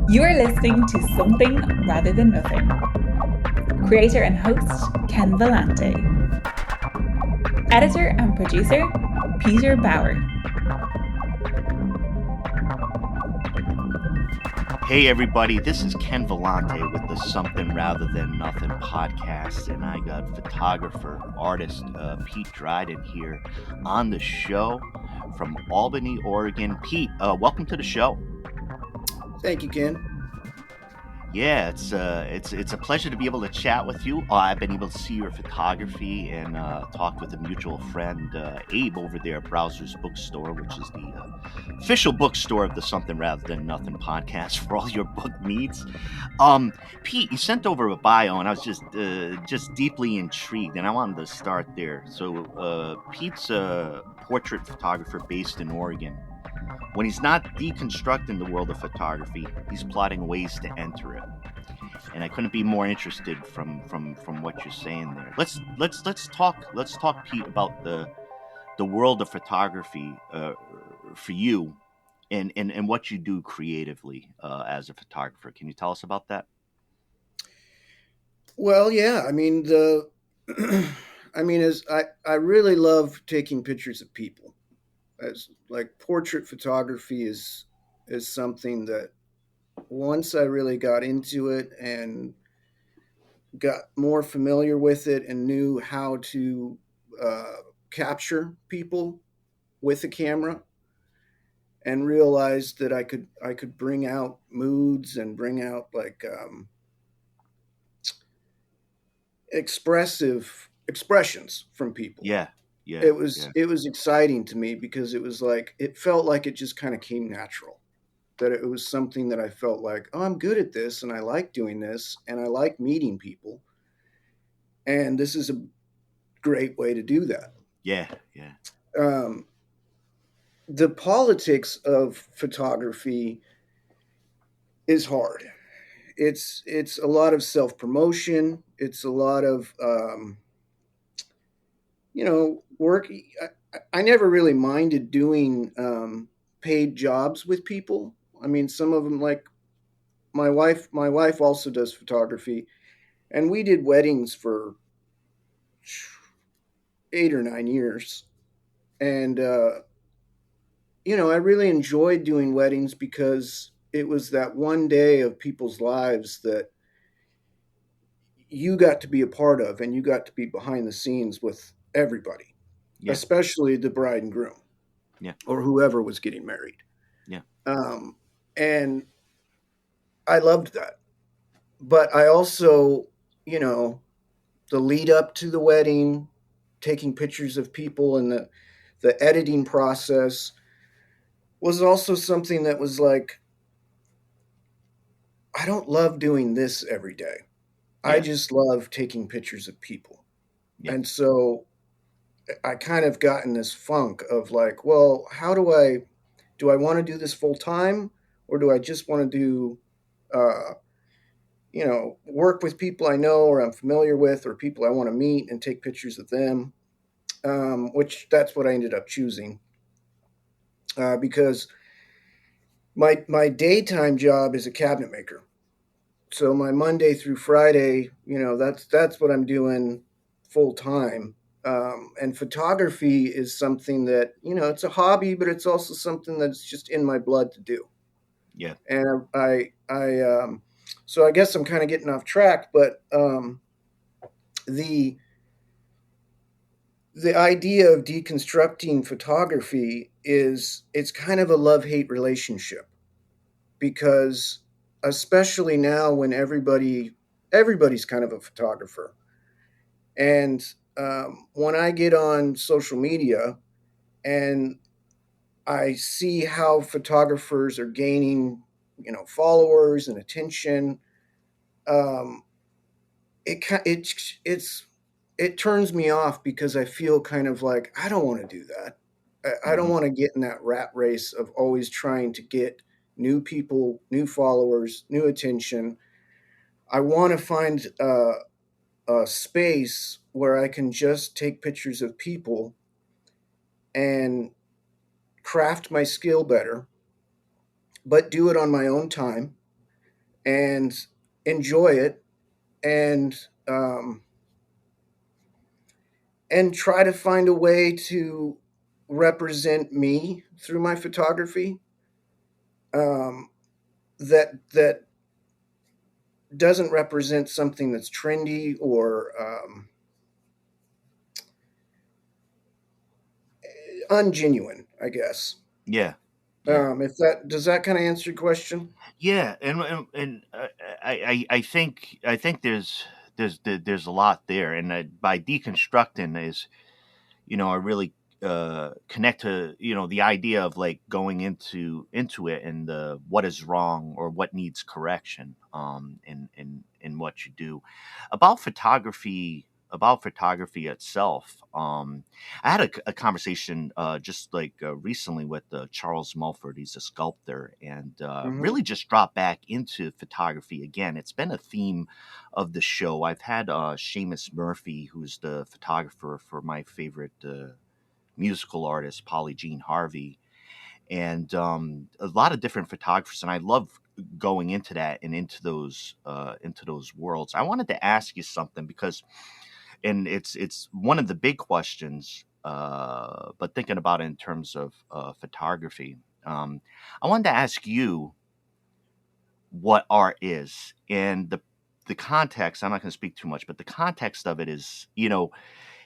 You are listening to Something Rather Than Nothing. Creator and host, Ken Vellante. Editor and producer, Peter Bauer. Hey everybody, this is Ken Vellante with the Something Rather Than Nothing podcast, and I got photographer, artist Pete Dryden here on the show from Albany, Oregon. Pete, welcome to the show. Thank you, Ken. Yeah, it's a pleasure to be able to chat with you. I've been able to see your photography and talked with a mutual friend, Abe, over there at Browser's Bookstore, which is the official bookstore of the Something Rather Than Nothing podcast for all your book needs. Pete, you sent over a bio, and I was just deeply intrigued, and I wanted to start there. So, Pete's a portrait photographer based in Oregon. When he's not deconstructing the world of photography, he's plotting ways to enter it. And I couldn't be more interested from what you're saying there. Let's talk, Pete, about the world of photography for you and what you do creatively as a photographer. Can you tell us about that? Well, yeah. I mean, I really love taking pictures of people. As like portrait photography is something that once I really got into it and got more familiar with it and knew how to capture people with a camera, and realized that I could bring out moods and bring out expressions from people. Yeah. It was exciting to me because it was like it felt like it just kind of came natural. That it was something that I felt like, oh, I'm good at this and I like doing this and I like meeting people. And this is a great way to do that. Yeah. Um, the politics of photography is hard. It's a lot of self promotion. It's a lot of work. I never really minded doing paid jobs with people. I mean, some of them, like my wife. My wife also does photography, and we did weddings for 8 or 9 years. And I really enjoyed doing weddings because it was that one day of people's lives that you got to be a part of, and you got to be behind the scenes with everybody, especially the bride and groom, or whoever was getting married. And I loved that. But I also, the lead up to the wedding, taking pictures of people, and the editing process was also something that was like, I don't love doing this every day. I just love taking pictures of people. And so I kind of got in this funk of like, well, how do I want to do this full time, or do I just want to do, work with people I know or I'm familiar with, or people I want to meet and take pictures of them, which that's what I ended up choosing, because my daytime job is a cabinet maker. So my Monday through Friday, that's what I'm doing full time. And photography is something that, it's a hobby, but it's also something that's just in my blood to do. Yeah. And so I guess I'm kind of getting off track, but the idea of deconstructing photography it's kind of a love-hate relationship, because especially now when everybody's kind of a photographer. And when I get on social media and I see how photographers are gaining, followers and attention, it turns me off, because I feel kind of like I don't want to do that. I don't want to get in that rat race of always trying to get new people, new followers, new attention. I want to find a space where I can just take pictures of people and craft my skill better, but do it on my own time, and enjoy it, and um, and try to find a way to represent me through my photography, um, that doesn't represent something that's trendy or ungenuine, I guess. Yeah, yeah. If that does that kind of answer your question? Yeah, and I think there's a lot there, and by deconstructing is, I really connect to, the idea of like going into it, and the what is wrong or what needs correction, in what you do. About photography itself. I had a conversation just like recently with Charles Mulford. He's a sculptor, and Hmm. really just dropped back into photography again. It's been a theme of the show. I've had Seamus Murphy, who's the photographer for my favorite musical artist, Polly Jean Harvey, and a lot of different photographers. And I love going into that and into those worlds. I wanted to ask you something because, and it's one of the big questions. But thinking about it in terms of photography, I wanted to ask you what art is, and the context. I'm not going to speak too much, but the context of it is,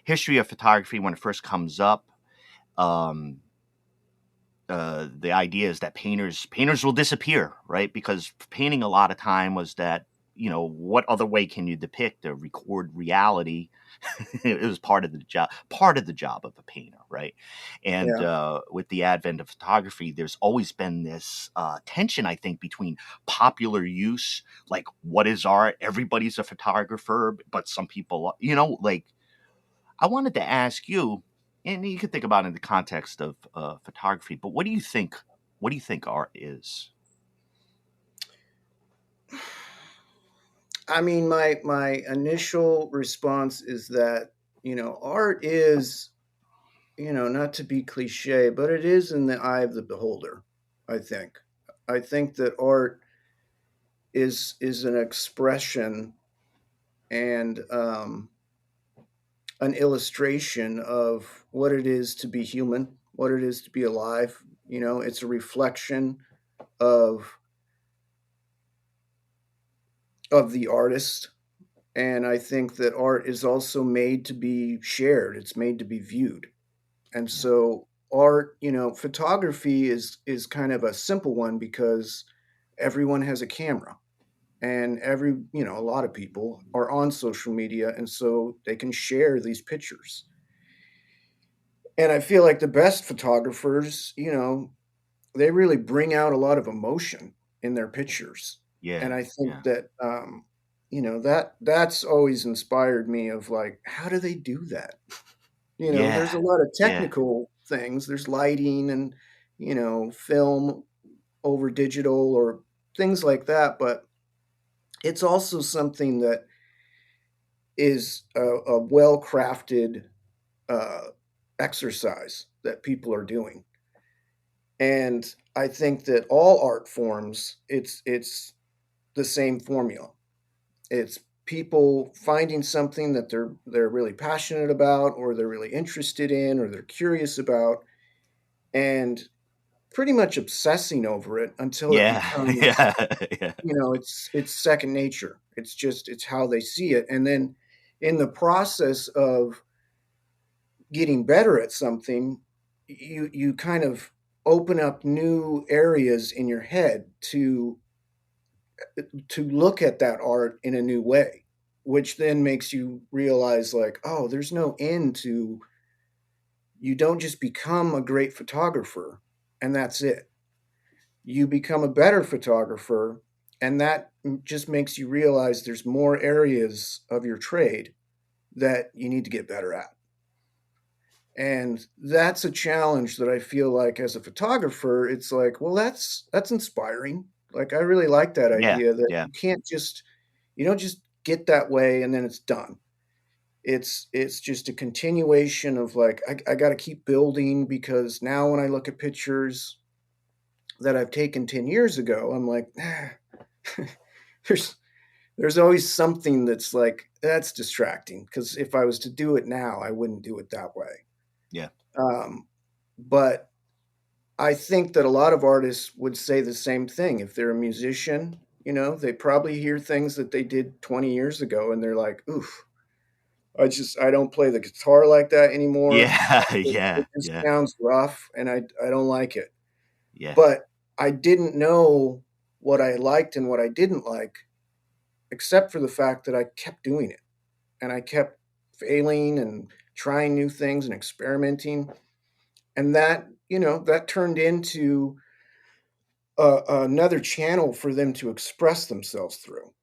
history of photography when it first comes up. Um, the idea is that painters will disappear, right? Because painting a lot of time was that, what other way can you depict or record reality? It was part of the job of a painter, right? And Yeah. with the advent of photography, there's always been this tension, I think, between popular use, like what is art? Everybody's a photographer, but some people, like, I wanted to ask you, and you could think about it in the context of photography, but what do you think? What do you think art is? I mean, my initial response is that art is, not to be cliche, but it is in the eye of the beholder. I think. I think that art is an expression and an illustration of what it is to be human, what it is to be alive. It's a reflection of the artist, and I think that art is also made to be shared. It's made to be viewed. And Yeah, so art, photography is kind of a simple one because everyone has a camera, and a lot of people are on social media, and so they can share these pictures. And I feel like the best photographers, they really bring out a lot of emotion in their pictures. And yeah, I think yeah, that that's always inspired me of like, how do they do that? There's a yeah, lot of yeah, technical things. There's lighting and, film over digital or things like that, but it's also something that is a well-crafted uh, exercise that people are doing. And I think that all art forms, it's the same formula. It's people finding something that they're really passionate about, or they're really interested in, or they're curious about, and pretty much obsessing over it until it yeah, becomes, yeah, yeah, it's second nature. It's how they see it. And then in the process of getting better at something, you kind of open up new areas in your head to look at that art in a new way, which then makes you realize like, oh, there's no end to, you don't just become a great photographer and that's it. You become a better photographer, and that just makes you realize there's more areas of your trade that you need to get better at. And that's a challenge that I feel like as a photographer, it's like, well, that's inspiring. Like I really like that yeah, idea that yeah, you don't just get that way and then it's done. It's just a continuation of like I got to keep building, because now when I look at pictures that I've taken 10 years ago, I'm like, there's there's always something that's like that's distracting because if I was to do it now, I wouldn't do it that way. Yeah. Um, but I think that a lot of artists would say the same thing. If they're a musician, they probably hear things that they did 20 years ago and they're like, oof, I don't play the guitar like that anymore. Yeah. It Yeah. just Yeah. sounds rough and I don't like it. Yeah. But I didn't know what I liked and what I didn't like, except for the fact that I kept doing it and I kept failing and trying new things and experimenting. And that turned into another channel for them to express themselves through.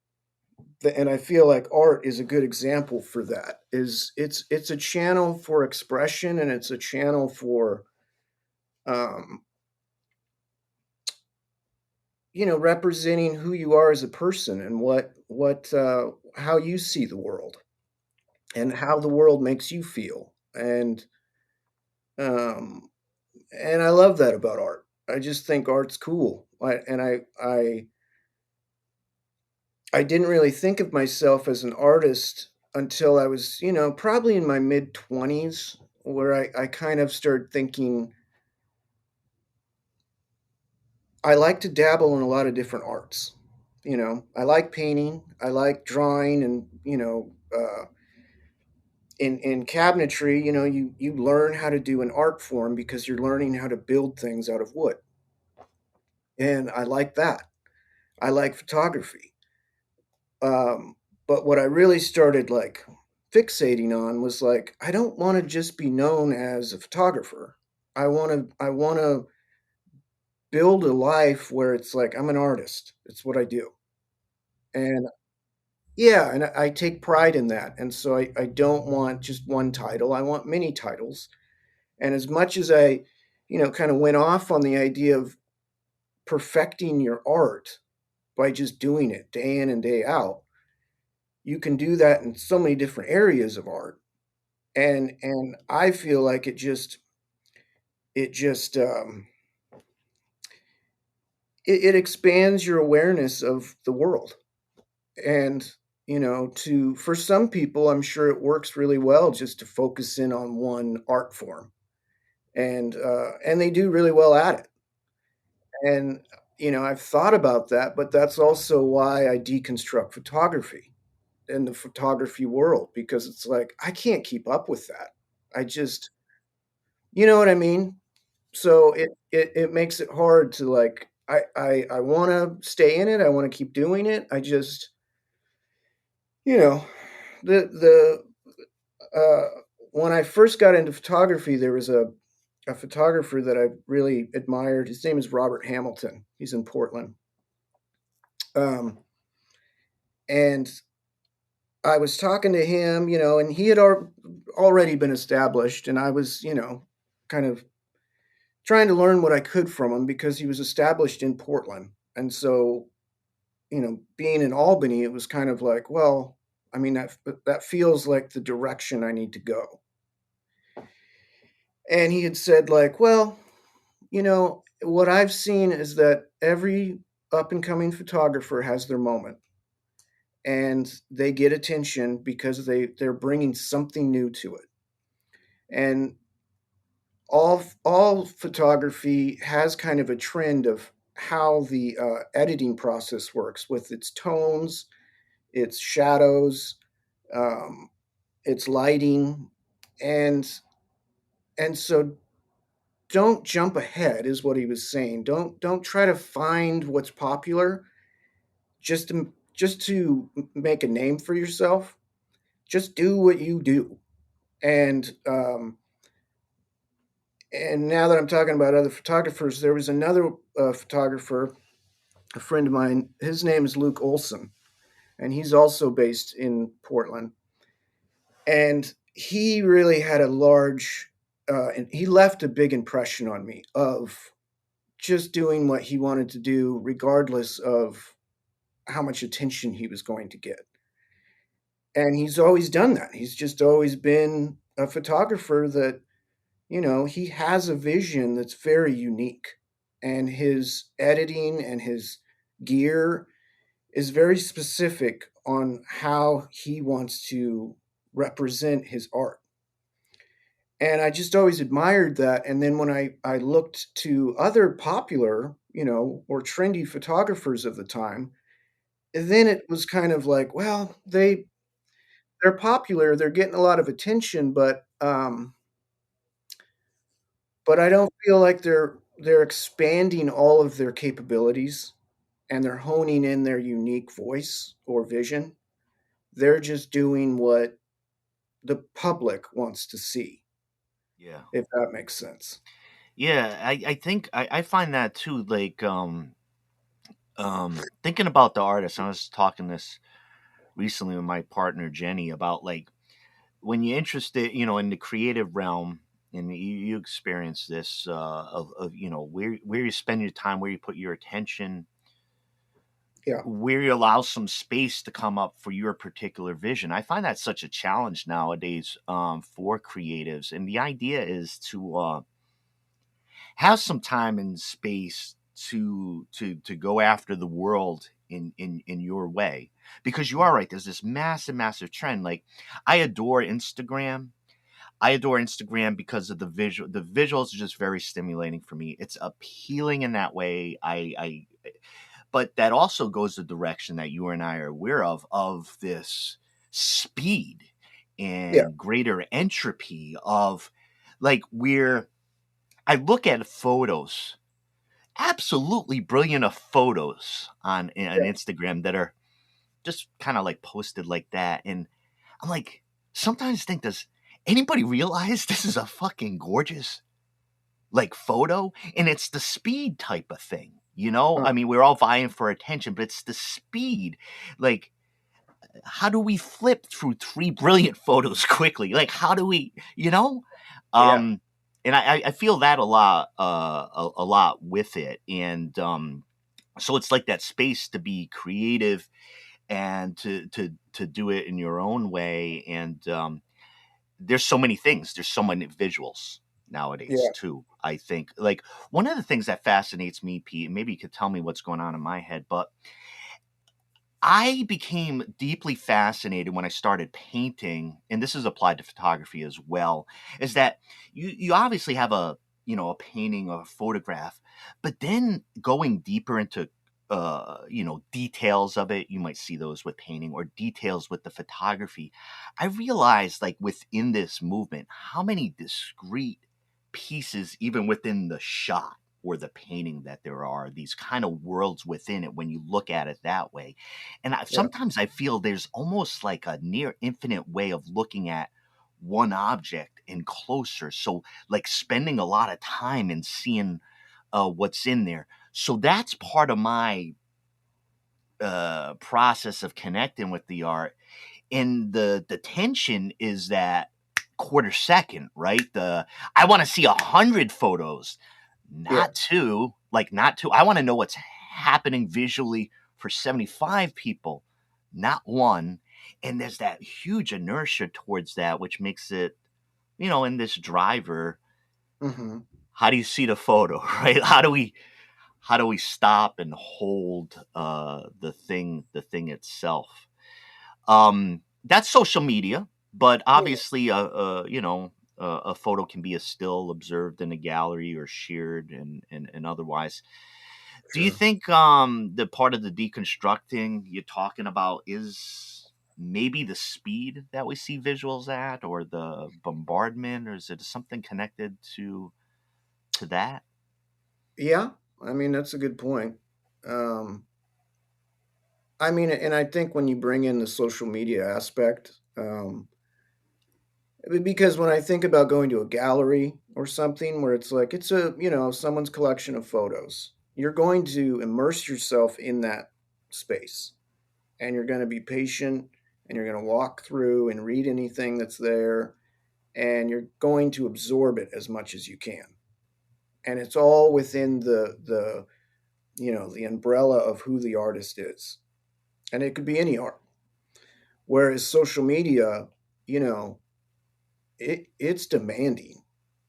And I feel like art is a good example for that. Is it's a channel for expression and it's a channel for um, representing who you are as a person and what how you see the world and how the world makes you feel. Um, and I love that about art. I just think art's cool. I didn't really think of myself as an artist until I was, probably in my mid 20s, where I kind of started thinking I like to dabble in a lot of different arts. I like painting, I like drawing, and, in cabinetry, you learn how to do an art form because you're learning how to build things out of wood. And I like that. I like photography. Um, but what I really started like fixating on was like I don't want to just be known as a photographer. I want to build a life where it's like I'm an artist. It's what I do. And yeah, and I take pride in that. And so I don't want just one title. I want many titles. And as much as I, kind of went off on the idea of perfecting your art by just doing it day in and day out, you can do that in so many different areas of art. And I feel like it just it expands your awareness of the world. And to for some people, I'm sure it works really well just to focus in on one art form, and they do really well at it. And I've thought about that, but that's also why I deconstruct photography and the photography world because it's like I can't keep up with that. I just, you know what I mean? So it makes it hard to like I want to stay in it. I want to keep doing it. I just, you know, the when I first got into photography, there was a photographer that I really admired. His name is Robert Hamilton. He's in Portland. Um, and I was talking to him, and he had already been established, and I was, kind of trying to learn what I could from him because he was established in Portland. And so, being in Albany, it was kind of like, well, I mean, that feels like the direction I need to go. And he had said, like, well, what I've seen is that every up and coming photographer has their moment and they get attention because they're bringing something new to it. And all photography has kind of a trend of how the editing process works with its tones, its shadows, um, its lighting, and so don't jump ahead is what he was saying. Don't try to find what's popular just to make a name for yourself. Just do what you do. And now that I'm talking about other photographers, there was another photographer, a friend of mine. His name is Luke Olson, and he's also based in Portland. And he really had a large, and he left a big impression on me of just doing what he wanted to do, regardless of how much attention he was going to get. And he's always done that. He's just always been a photographer that, he has a vision that's very unique. And his editing and his gear is very specific on how he wants to represent his art. And I just always admired that. And then when I looked to other popular, or trendy photographers of the time, then it was kind of like, well, they're popular, they're getting a lot of attention, but I don't feel like they're expanding all of their capabilities and they're honing in their unique voice or vision. They're just doing what the public wants to see, Yeah. if that makes sense. Yeah, I think I find that too. Like, thinking about the artist, I was talking this recently with my partner Jenny about like when you're interested, in the creative realm, and you experience this of where you spend your time, where you put your attention, Yeah, where you allow some space to come up for your particular vision. I find that such a challenge nowadays for creatives, and the idea is to have some time and space to go after the world in your way, because you are right, there's this massive trend. Like, I adore Instagram. I adore Instagram because of the visuals are just very stimulating for me. It's appealing in that way. I But that also goes the direction that you and I are aware of this speed yeah, and greater entropy of, like, where I look at photos, absolutely brilliant of photos on yeah, Instagram that are just kind of like posted like that. And I'm like, sometimes think, does anybody realize this is a fucking gorgeous like photo? And it's the speed type of thing, uh, I mean, we're all vying for attention, but it's the speed. Like, how do we flip through three brilliant photos quickly? Like, how do we, yeah, Um, and I feel that a lot, a lot with it. And so it's like that space to be creative and to do it in your own way. And there's so many things. There's so many visuals nowadays yeah, too. I think, like, one of the things that fascinates me, Pete, and maybe you could tell me what's going on in my head, but I became deeply fascinated when I started painting, and this is applied to photography as well, is that you obviously have a painting or a photograph, but then going deeper into details of it, you might see those with painting or details with the photography. I realized, like, within this movement, how many discrete pieces, even within the shot or the painting, that there are these kind of worlds within it when you look at it that way. And yeah, sometimes I feel there's almost like a near infinite way of looking at one object and closer. So, like, spending a lot of time and seeing what's in there. So that's part of my process of connecting with the art. And the tension is that quarter second, right? I want to see 100 photos, yeah. not two. Like, not two. I want to know what's happening visually for 75 people, not one. And there's that huge inertia towards that, which makes it, in this driver, Hmm. how do you see the photo, right? How do we stop and hold the thing itself? That's social media, but Yeah, obviously, a photo can be a still observed in a gallery or shared and otherwise. Do you sure. think the part of the deconstructing you're talking about is maybe the speed that we see visuals at, or the bombardment, or is it something connected to that? Yeah, I mean, that's a good point. Um, I mean, and I think when you bring in the social media aspect, because when I think about going to a gallery or something where it's like it's someone's collection of photos, you're going to immerse yourself in that space, and you're going to be patient, and you're going to walk through and read anything that's there, and you're going to absorb it as much as you can. And it's all within the umbrella of who the artist is, and it could be any art. Whereas social media, you know, it's demanding.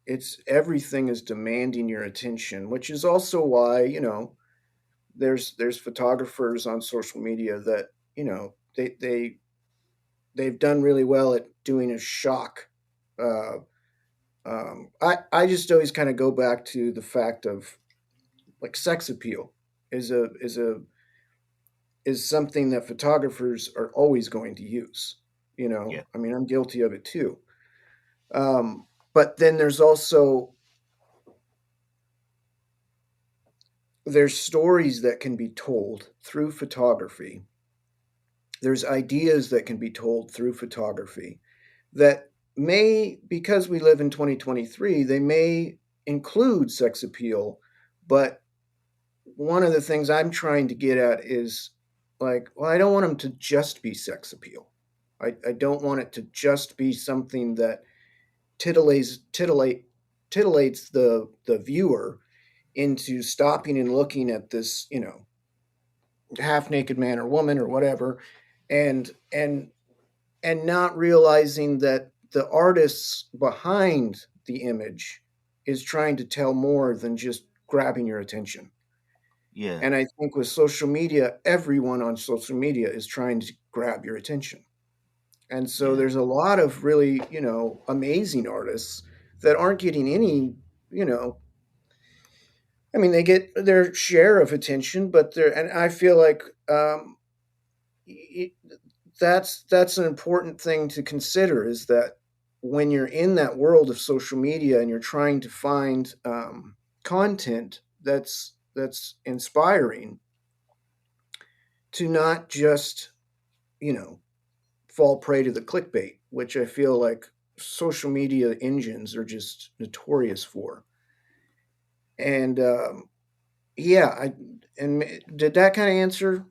It's everything is demanding your attention, which is also why there's photographers on social media that they've done really well at doing a shock. Uh, I just always kind of go back to the fact of like sex appeal is a is a is something that photographers are always going to use. Yeah. I mean, I'm guilty of it too. But then there's stories that can be told through photography. There's ideas that can be told through photography that may, because we live in 2023, they may include sex appeal. But one of the things I'm trying to get at is like, well, I don't want them to just be sex appeal. I don't want it to just be something that titillates titillate titillates the viewer into stopping and looking at this, half naked man or woman or whatever, and and and not realizing that the artists behind the image is trying to tell more than just grabbing your attention. Yeah. And I think with social media, everyone on social media is trying to grab your attention. And so Yeah. there's a lot of really, amazing artists that aren't getting any, you know, I mean, they get their share of attention, but and I feel like it, that's an important thing to consider is that when you're in that world of social media and you're trying to find content that's inspiring, to not just you know fall prey to the clickbait, which I feel like social media engines are just notorious for. And yeah, I and did that kind of answer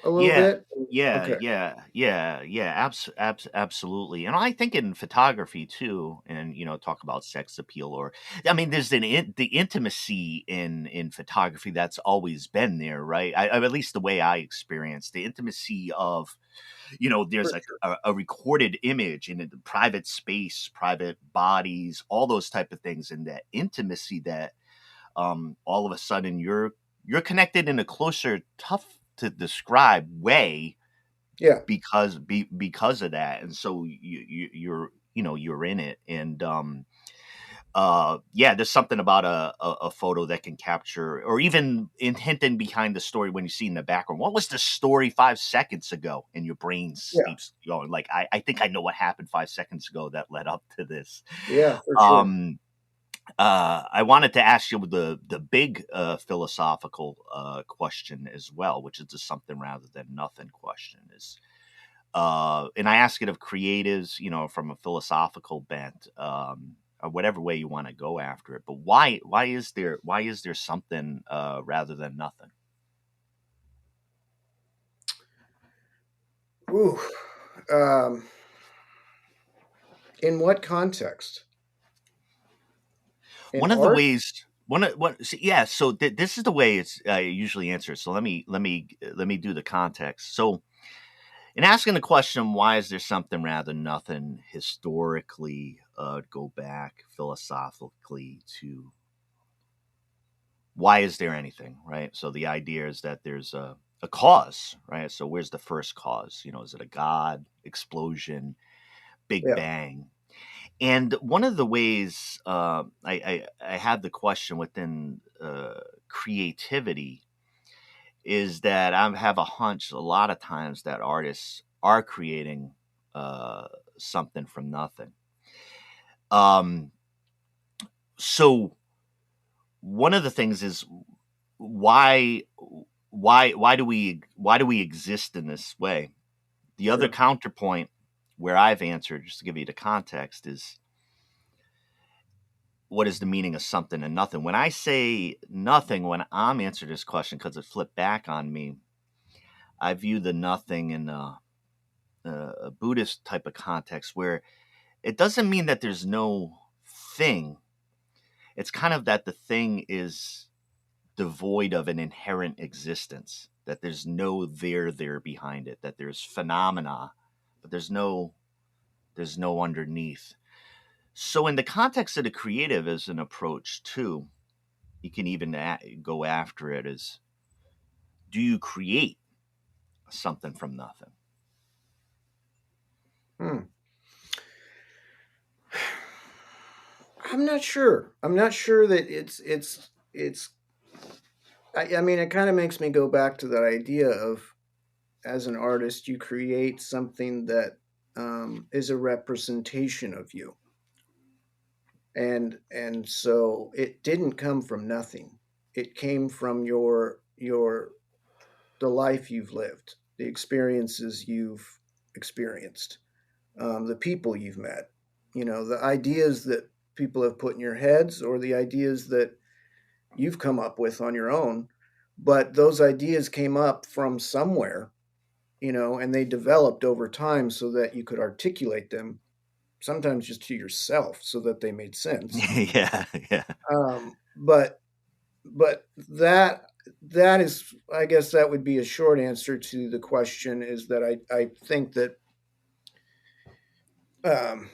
a little Yeah, bit? yeah, Okay. yeah, yeah, yeah. Absolutely. And I think in photography too, and talk about sex appeal, or I mean, there's the intimacy in photography that's always been there, right? At least the way I experienced the intimacy of, there's For a, sure. a, a recorded image in a private space, private bodies, all those type of things, and that intimacy that all of a sudden you're connected in a closer, tough to describe way Yeah. because of that, and so you're in it, and yeah, there's something about a photo that can capture, or even in hinting behind the story when you see in the background, what was the story 5 seconds ago, and your brain Yeah. keeps going like, I think I know what happened 5 seconds ago that led up to this. Yeah, for sure. um I wanted to ask you the big philosophical question as well, which is the something rather than nothing question. Is And I ask it of creatives, from a philosophical bent, or whatever way you want to go after it. But why is there something rather than nothing? Ooh. Um, in what context? In One of the art? ways. Yeah. So this is the way it's I usually answer it. So let me do the context. So in asking the question, why is there something rather than nothing, historically, go back philosophically to why is there anything, right? So the idea is that there's a cause, right? So where's the first cause? Is it a God, explosion, Big Yeah. Bang? And one of the ways I have the question within creativity is that I have a hunch a lot of times that artists are creating uh, something from nothing. Um, so one of the things is why why do we exist in this way? The other Sure. counterpoint where I've answered, just to give you the context, is what is the meaning of something and nothing? When I say nothing, when I'm answering this question, because it flipped back on me, I view the nothing in a Buddhist type of context where it doesn't mean that there's no thing. It's kind of that the thing is devoid of an inherent existence, that there's no there behind it, that there's phenomena, but there's no underneath. So in the context of the creative as an approach too, you can even go after it as do you create something from nothing? Hmm. I'm not sure. I'm not sure that it's. I mean, it kind of makes me go back to that idea of, as an artist, you create something that is a representation of you, and so it didn't come from nothing. It came from your the life you've lived, the experiences you've experienced, the people you've met, the ideas that people have put in your heads, or the ideas that you've come up with on your own. But those ideas came up from somewhere, and they developed over time so that you could articulate them, sometimes just to yourself, so that they made sense. Yeah, yeah, But that is, I guess that would be a short answer to the question, is that I think that um,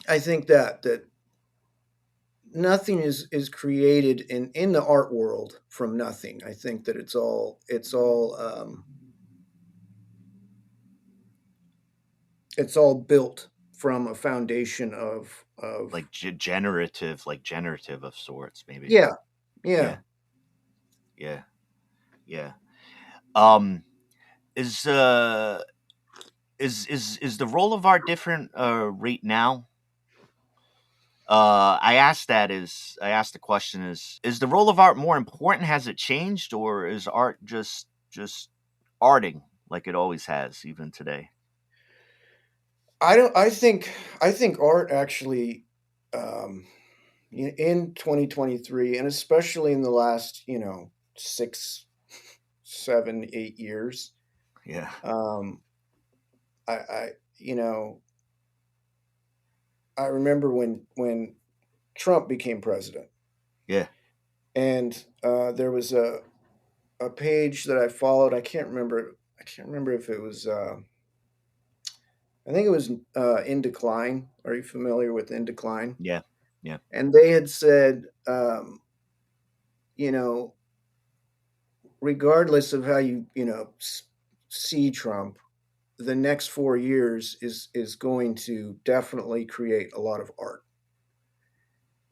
that nothing is created in the art world from nothing. I think that it's all built from a foundation of like generative, like generative of sorts, maybe. yeah, yeah. Yeah, yeah, yeah. Um, is is the role of art different right now? I asked the question, is the role of art more important? Has it changed, or is art just arting like it always has, even today? I don't. I think art actually, um, in 2023, and especially in the last 6, 7, 8 years. Yeah, Um, I you know I remember when Trump became president, yeah, and there was a page that I followed. I can't remember if it was. I think it was In Decline. Are you familiar with In Decline? yeah, yeah, And they had said, you know, regardless of how see Trump, the next 4 years is going to definitely create a lot of art,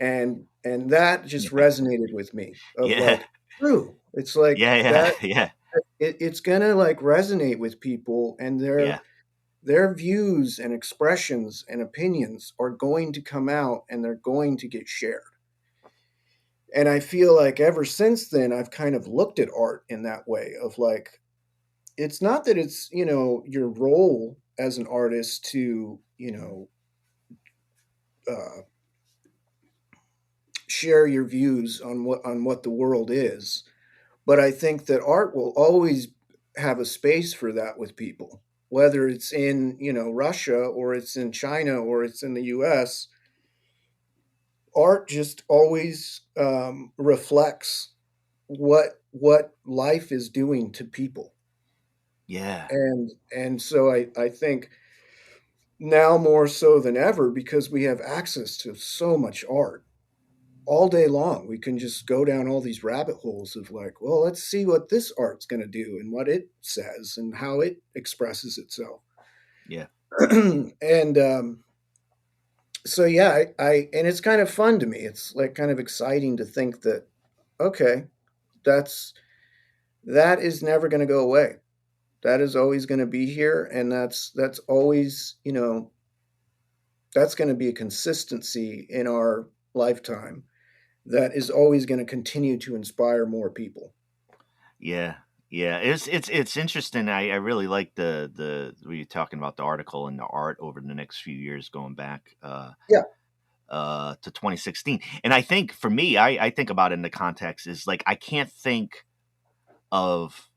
and that just yeah, resonated with me. Of yeah, like, true, it's like yeah, yeah, that. yeah, It's gonna like resonate with people, and yeah, their views and expressions and opinions are going to come out, and they're going to get shared. And I feel like ever since then, I've kind of looked at art in that way of like, it's not that it's, your role as an artist to, uh, share your views on what the world is, but I think that art will always have a space for that with people, whether it's in, Russia, or it's in China, or it's in the US. Art just always reflects what life is doing to people. yeah, And so I think now more so than ever, because we have access to so much art all day long, we can just go down all these rabbit holes of like, well, let's see what this art's going to do and what it says and how it expresses itself. yeah, And so yeah, and it's kind of fun to me. It's like kind of exciting to think that, okay, that's that is never going to go away. That is always going to be here, and that's always, that's going to be a consistency in our lifetime that is always going to continue to inspire more people. yeah, yeah. It's interesting. I really like the were you talking about the article and the art over the next few years going back. Yeah, To 2016. And I think for me, I think about it in the context is like I can't think of,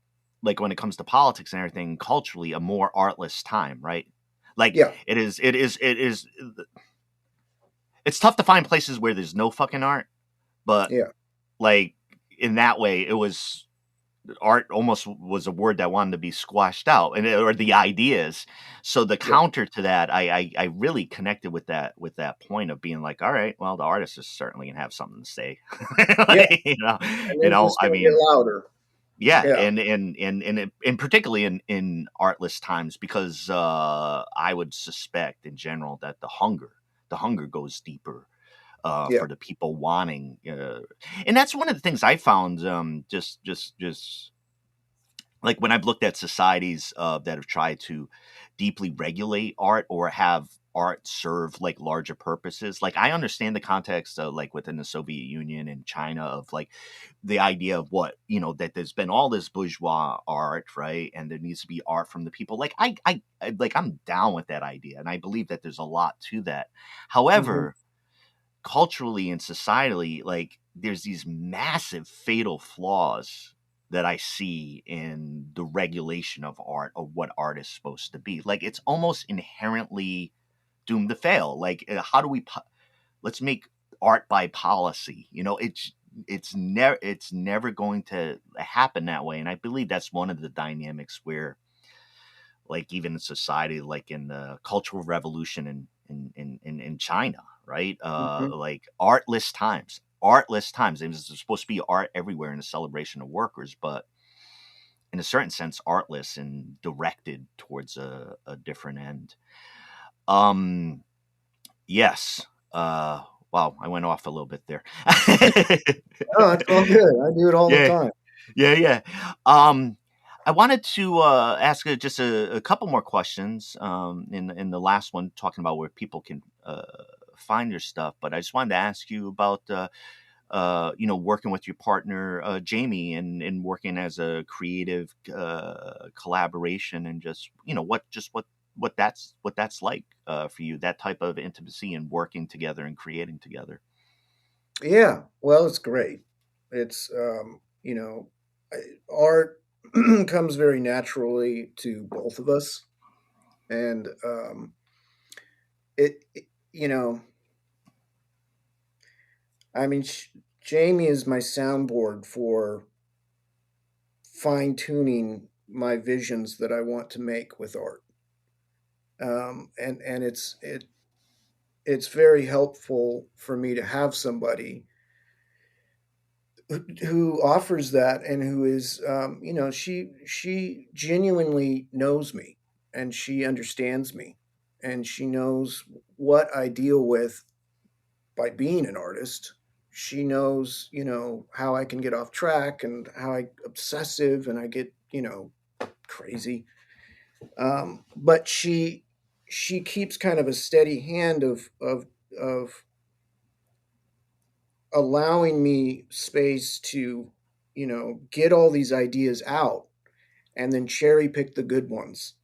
like, when it comes to politics and everything culturally, a more artless time, right? Like yeah, it is it's tough to find places where there's no fucking art, but yeah, like in that way it was, art almost was a word that wanted to be squashed out, and or the ideas. So the yeah. counter to that, I really connected with that point of being like, all right, well, the artist is certainly gonna have something to say. Yeah, Like, and they're just I going to get mean, louder. Yeah, Yeah, and particularly in artless times, because I would suspect in general that the hunger goes deeper yeah. for the people wanting, and that's one of the things I found, just like when I've looked at societies that have tried to deeply regulate art or have art serve like larger purposes. Like I understand the context of like within the Soviet Union and China of like the idea of what, that there's been all this bourgeois art, right, and there needs to be art from the people. Like like I'm down with that idea, and I believe that there's a lot to that. Hmm. However, culturally and societally, like there's these massive fatal flaws that I see in the regulation of art, or what art is supposed to be. Like it's almost inherently doomed to fail. Like how do we let's make art by policy? It's never going to happen that way. And I believe that's one of the dynamics where, like even in society, like in the Cultural Revolution in China, right? Hmm. Like artless times. There's supposed to be art everywhere in the celebration of workers, but in a certain sense, artless and directed towards a different end. Um, yes. Wow, I went off a little bit there. Oh, it's all good. I do it all the Yeah, time. yeah, yeah. Um, I wanted to ask just a couple more questions. In the last one, talking about where people can find your stuff, but I just wanted to ask you about working with your partner Jamie, and working as a creative collaboration, and just what that's like for you, that type of intimacy and working together and creating together. Yeah, well, it's great. It's art comes very naturally to both of us, and it you know, I mean, Jamie is my soundboard for fine tuning my visions that I want to make with art, and it's very helpful for me to have somebody who offers that, and who is she genuinely knows me, and she understands me, and she knows what I deal with by being an artist. She knows, how I can get off track, and how I obsessive, and I get, crazy. But she keeps kind of a steady hand of allowing me space to, get all these ideas out, and then cherry pick the good ones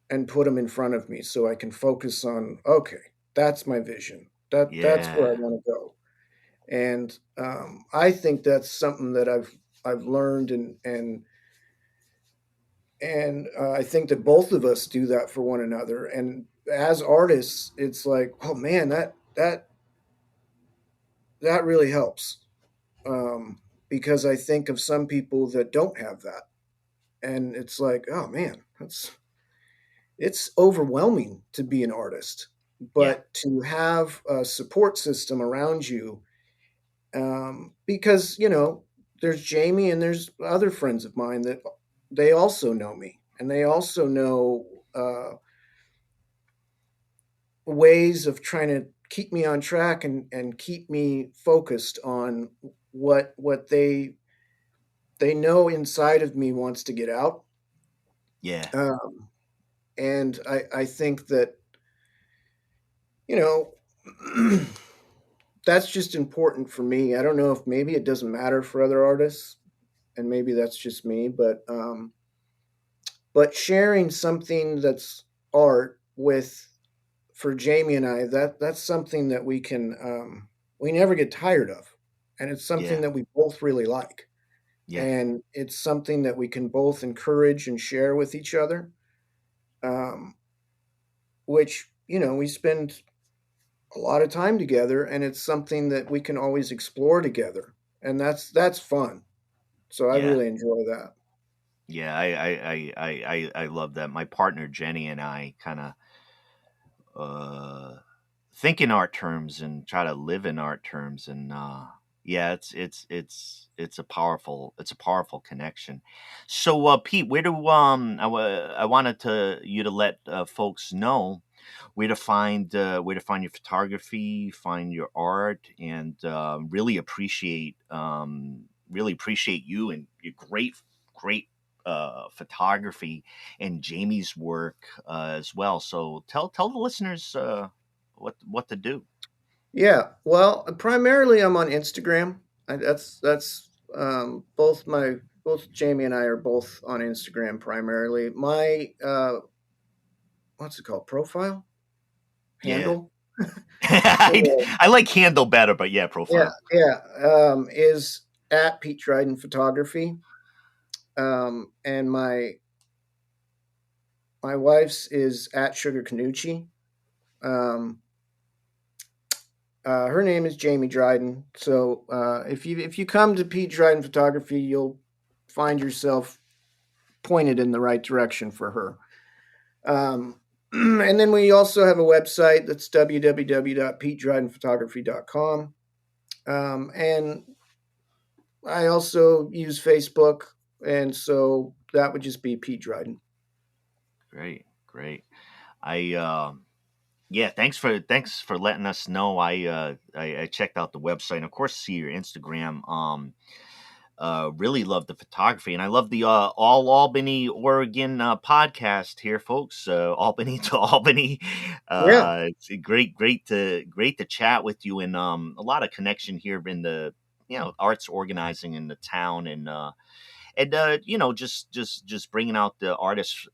and put them in front of me, so I can focus on, okay, that's my vision. That's where I Yeah, want to go. And I think that's something that I've learned, and I think that both of us do that for one another. And as artists, it's like, oh man, that really helps, because I think of some people that don't have that, and it's like, oh man, it's overwhelming to be an artist. yeah, But to have a support system around you, because there's Jamie, and there's other friends of mine that they also know me, and they also know ways of trying to keep me on track, and keep me focused on what they know inside of me wants to get out. yeah, um, and I think that, you know that's just important for me. I don't know if maybe it doesn't matter for other artists, and maybe that's just me, but sharing something that's art with, for Jamie and I, that's something that we never get tired of, and it's something yeah, that we both really like, yeah, and it's something that we can both encourage and share with each other, um, which we spend a lot of time together, and it's something that we can always explore together, and that's fun. So I yeah. really enjoy that. Yeah, I love that. My partner Jenny and I kind of think in art terms and try to live in art terms, and Yeah, it's a powerful connection. So, Pete, where do I wanted to you to let folks know where to find your photography, find your art, and really appreciate you and your great photography and Jamie's work as well. So tell the listeners what to do. Yeah, well, primarily I'm on Instagram. That's both Jamie and I are both on Instagram primarily. My what's it called? Profile Yeah. handle. Yeah, I like Handle better, but yeah, yeah, profile. yeah. Is at Pete Dryden Photography. And my wife's is at Sugar Canucci. Um, her name is Jamie Dryden. So if you come to Pete Dryden Photography, you'll find yourself pointed in the right direction for her. And then we also have a website that's www.petedrydenphotography.com. And I also use Facebook, and so that would just be Pete Dryden. Great, great. I Yeah, thanks for letting us know. I checked out the website and of course see your Instagram. Really love the photography, and I love the All Albany, Oregon podcast here, folks. Albany to Albany. Yeah, It's great to chat with you, and a lot of connection here in the arts organizing in the town, and just bringing out the artists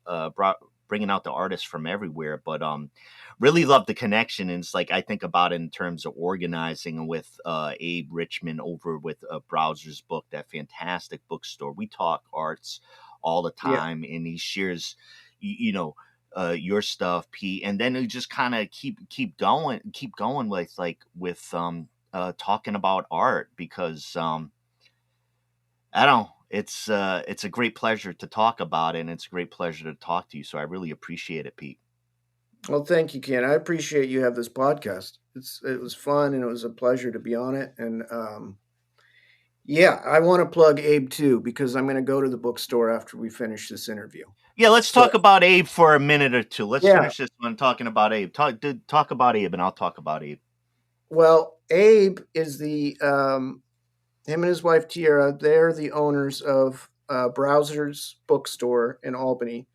from everywhere. But really love the connection, and it's like I think about it in terms of organizing with Abe Richmond over with Browser's Book, that fantastic bookstore. We talk arts all the yeah. time, and he shares y- you know your stuff, Pete, and then we just kind of keep going with talking about art, because I don't know. It's a great pleasure to talk about it, and it's a great pleasure to talk to you. So I really appreciate it, Pete. Well, thank you, Ken. I appreciate you have this podcast. It was fun and it was a pleasure to be on it. And yeah, I want to plug Abe too because I'm going to go to the bookstore after we finish this interview. Yeah, let's So talk about Abe for a minute or two. Let's yeah, finish this one talking about Abe. Talk about Abe, and I'll talk about Abe. well, Abe is the him and his wife Tiara. They're the owners of Browser's Bookstore in Albany,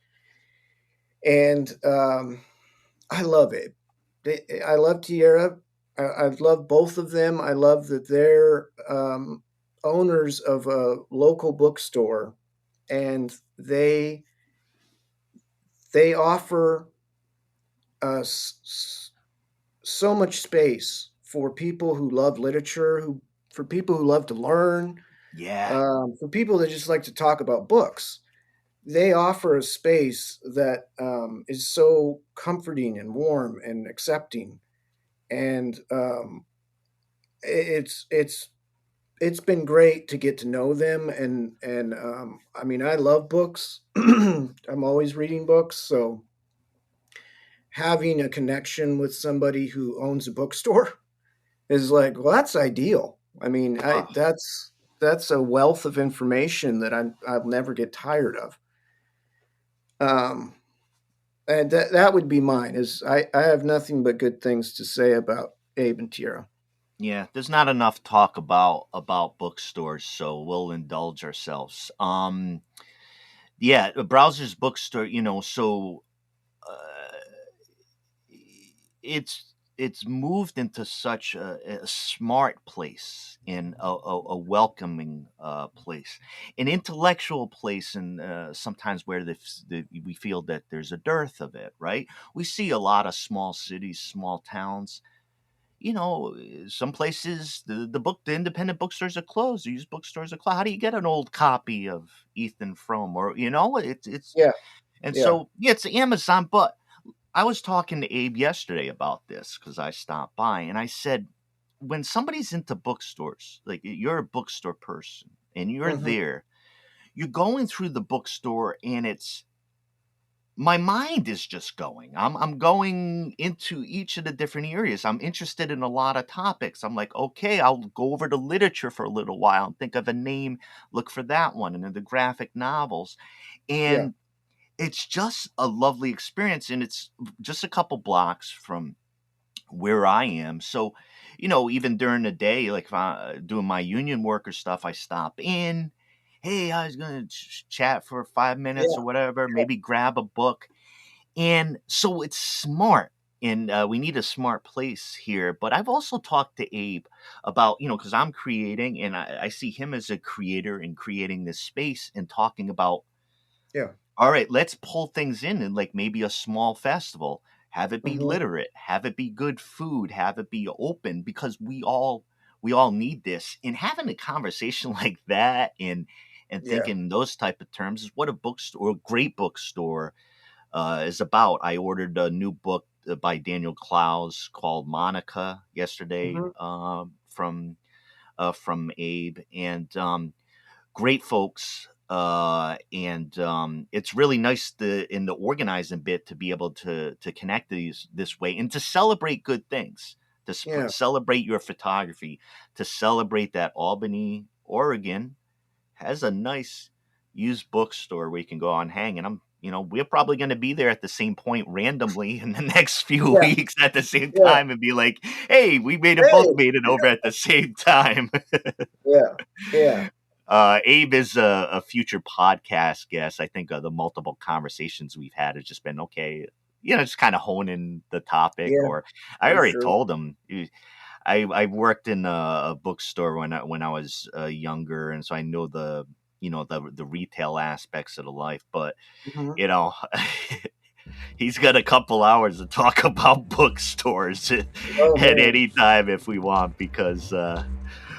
and I love Abe. I love Tierra. I love both of them. I love that they're owners of a local bookstore, and they offer us so much space for people who love literature, who for people who love to learn, Yeah. for people that just like to talk about books. They offer a space that is so comforting and warm and accepting, and it's it's been great to get to know them and I mean I love books. I'm always reading books, so having a connection with somebody who owns a bookstore is like, well, that's ideal. I mean, I Oh, that's a wealth of information that I'll never get tired of. Um, and that would be mine. Is I have nothing but good things to say about Abe and Tierra. yeah. There's not enough talk about bookstores, so we'll indulge ourselves. Yeah, a Browser's Bookstore. Uh, it's moved into such a smart place, and a welcoming place, an intellectual place, and sometimes where we feel that there's a dearth of it. Right? We see a lot of small cities, small towns. Some places the independent bookstores are closed. The used bookstores are closed. How do you get an old copy of Ethan Frome, or it's Yeah, and yeah, so yeah, it's Amazon, but I was talking to Abe yesterday about this because I stopped by, and I said, when somebody's into bookstores, like you're a bookstore person and you're hmm there, you're going through the bookstore, and my mind is just going. I'm going into each of the different areas. I'm interested in a lot of topics. I'm like, okay, I'll go over to literature for a little while and think of a name, look for that one, and then the graphic novels. Yeah. And it's just a lovely experience. And it's just a couple blocks from where I am. So, even during the day, like if I'm doing my union worker stuff, I stop in. Hey, I was going to chat for 5 minutes Yeah. or whatever, maybe grab a book. And so it's smart. And we need a smart place here. But I've also talked to Abe about, because I'm creating and I see him as a creator and creating this space and talking about, Yeah. all right, let's pull things in like maybe a small festival. Have it be Hmm. literate, have it be good food, have it be open because we all need this. And having a conversation like that and Yeah. thinking in those type of terms is what a bookstore, a great bookstore is about. I ordered a new book by Daniel Clowes called Monica yesterday Hmm. from Abe, and great folks. And It's really nice in the organizing bit to be able to connect these this way and to celebrate good things, to Yeah. celebrate your photography, to celebrate that Albany, Oregon has a nice used bookstore where you can go on hang. And we're probably going to be there at the same point randomly in the next few Yeah. weeks at the same Yeah. time and be like, hey, we made a book Hey. made it over at the same time. Yeah. Yeah. Abe is a future podcast guest. I think the multiple conversations we've had has just been okay. Just kind of honing the topic. Yeah. Or I For already sure. told him. I worked in a bookstore when I was younger, and so I know the retail aspects of the life. But Hmm. you know, he's got a couple hours to talk about bookstores at Oh man. any time if we want, because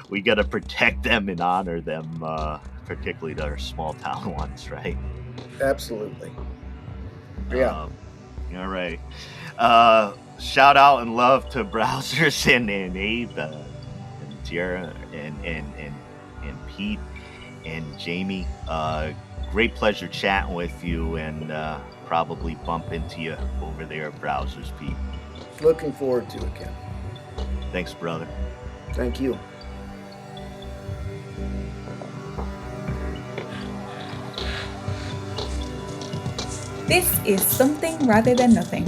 we got to protect them and honor them, particularly their small town ones, right? Absolutely. Yeah. Um, all right. Shout out and love to Browsers and Abe and Tierra and Pete and Jamie. Great pleasure chatting with you, and probably bump into you over there at Browsers, Pete. Looking forward to it, Ken. Thanks, brother. Thank you. This is Something Rather Than Nothing,